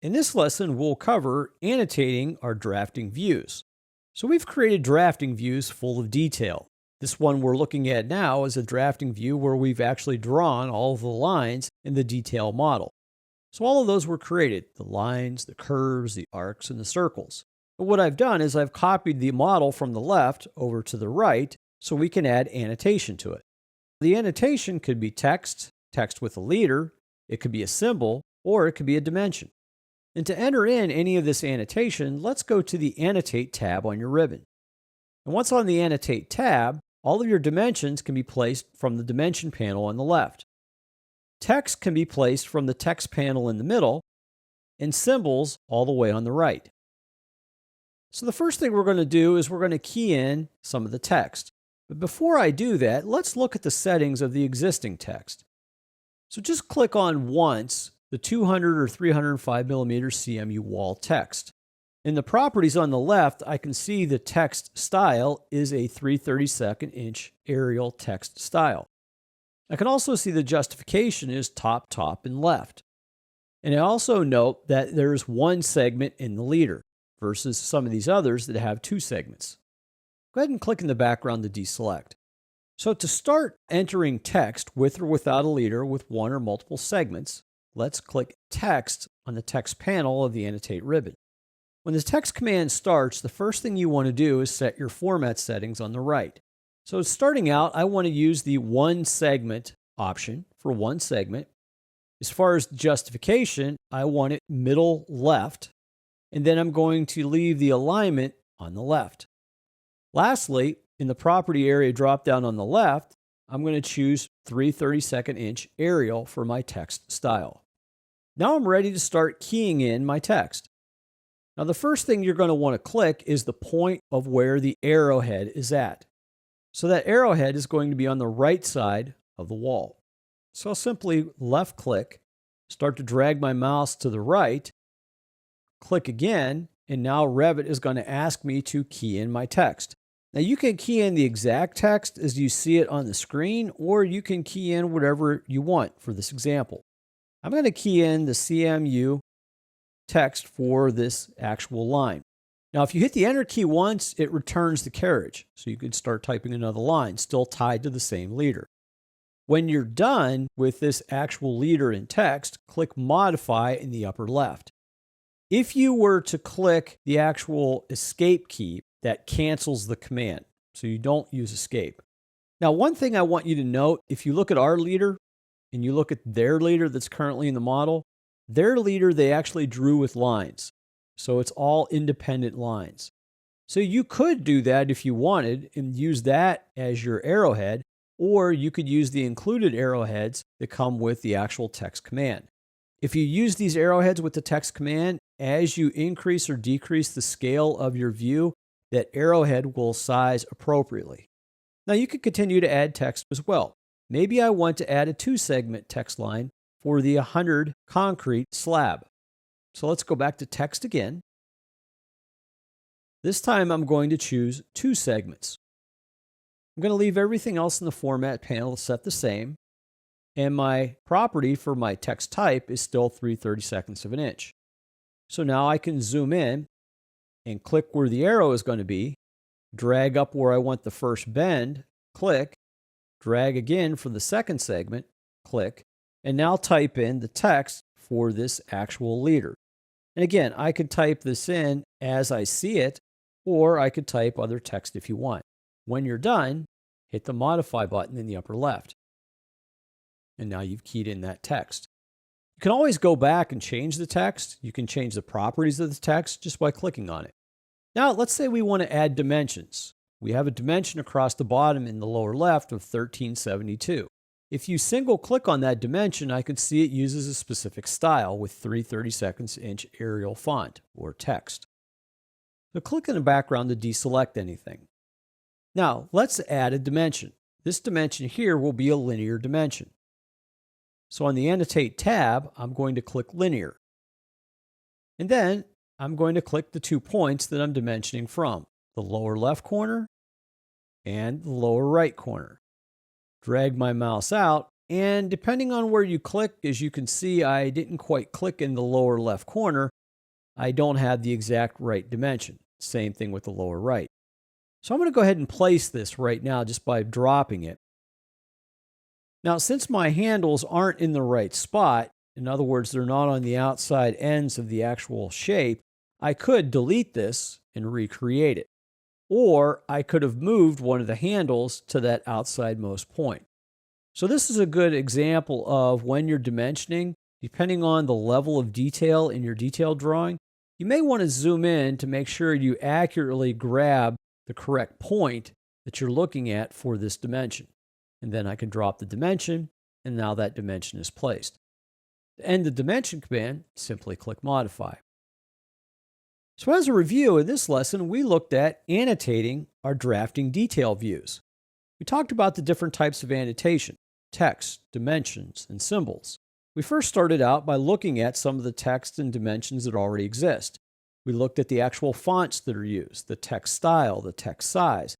In this lesson, we'll cover annotating our drafting views. So we've created drafting views full of detail. This one we're looking at now is a drafting view where we've actually drawn all of the lines in the detail model. So all of those were created, the lines, the curves, the arcs, and the circles. But what I've done is I've copied the model from the left over to the right so we can add annotation to it. The annotation could be text, text with a leader, it could be a symbol, or it could be a dimension. And to enter in any of this annotation, let's go to the Annotate tab on your ribbon. And once on the Annotate tab, all of your dimensions can be placed from the Dimension panel on the left. Text can be placed from the Text panel in the middle, and symbols all the way on the right. So the first thing we're going to do is we're going to key in some of the text. But before I do that, let's look at the settings of the existing text. So just click on once the 200 or 305 millimeter CMU wall text. In the properties on the left, I can see the text style is a 3/32 inch Arial text style. I can also see the justification is top, top, and left. And I also note that there's one segment in the leader versus some of these others that have two segments. Go ahead and click in the background to deselect. So to start entering text with or without a leader with one or multiple segments, let's click Text on the Text panel of the Annotate ribbon. When the text command starts, the first thing you want to do is set your format settings on the right. So starting out, I want to use the one segment option for one segment. As far as justification, I want it middle left, and then I'm going to leave the alignment on the left. Lastly, in the property area drop-down on the left, I'm going to choose 3/32 inch Arial for my text style. Now I'm ready to start keying in my text. Now the first thing you're going to want to click is the point of where the arrowhead is at. So that arrowhead is going to be on the right side of the wall. So I'll simply left click, start to drag my mouse to the right, click again, and now Revit is going to ask me to key in my text. Now you can key in the exact text as you see it on the screen, or you can key in whatever you want for this example. I'm going to key in the CMU text for this actual line. Now if you hit the enter key once, it returns the carriage, so you can start typing another line, still tied to the same leader. When you're done with this actual leader in text, click Modify in the upper left. If you were to click the actual Escape key, that cancels the command, so you don't use Escape. Now, one thing I want you to note, if you look at our leader and you look at their leader that's currently in the model, their leader they actually drew with lines. So it's all independent lines. So you could do that if you wanted and use that as your arrowhead, or you could use the included arrowheads that come with the actual text command. If you use these arrowheads with the text command, as you increase or decrease the scale of your view, that arrowhead will size appropriately. Now you can continue to add text as well. Maybe I want to add a 2-segment text line for the 100 concrete slab. So let's go back to text again. This time I'm going to choose 2 segments. I'm going to leave everything else in the format panel set the same. And my property for my text type is still 3/32 of an inch. So now I can zoom in and click where the arrow is going to be, drag up where I want the first bend, click, drag again for the second segment, click, and now type in the text for this actual leader. And again, I could type this in as I see it, or I could type other text if you want. When you're done, hit the Modify button in the upper left. And now you've keyed in that text. You can always go back and change the text. You can change the properties of the text just by clicking on it. Now, let's say we want to add dimensions. We have a dimension across the bottom in the lower left of 1372. If you single click on that dimension, I can see it uses a specific style with 3/32 inch Arial font or text. So click in the background to deselect anything. Now, let's add a dimension. This dimension here will be a linear dimension. So on the Annotate tab, I'm going to click Linear. And then I'm going to click the 2 points that I'm dimensioning from, the lower left corner and the lower right corner. Drag my mouse out And depending on where you click, as you can see, I didn't quite click in the lower left corner. I don't have the exact right dimension. Same thing with the lower right. So I'm going to go ahead and place this right now just by dropping it. Now, since my handles aren't in the right spot, in other words, they're not on the outside ends of the actual shape, I could delete this and recreate it. Or I could have moved one of the handles to that outside-most point. So this is a good example of when you're dimensioning, depending on the level of detail in your detailed drawing, you may want to zoom in to make sure you accurately grab the correct point that you're looking at for this dimension. And then I can drop the dimension, and now that dimension is placed. To end the dimension command, simply click Modify. So as a review, in this lesson, we looked at annotating our drafting detail views. We talked about the different types of annotation: text, dimensions, and symbols. We first started out by looking at some of the text and dimensions that already exist. We looked at the actual fonts that are used, the text style, the text size.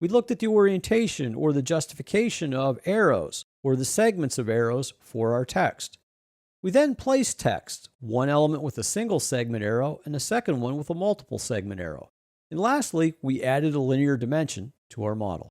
We looked at the orientation or the justification of arrows or the segments of arrows for our text. We then placed text, one element with a single segment arrow and a second one with a multiple segment arrow. And lastly, we added a linear dimension to our model.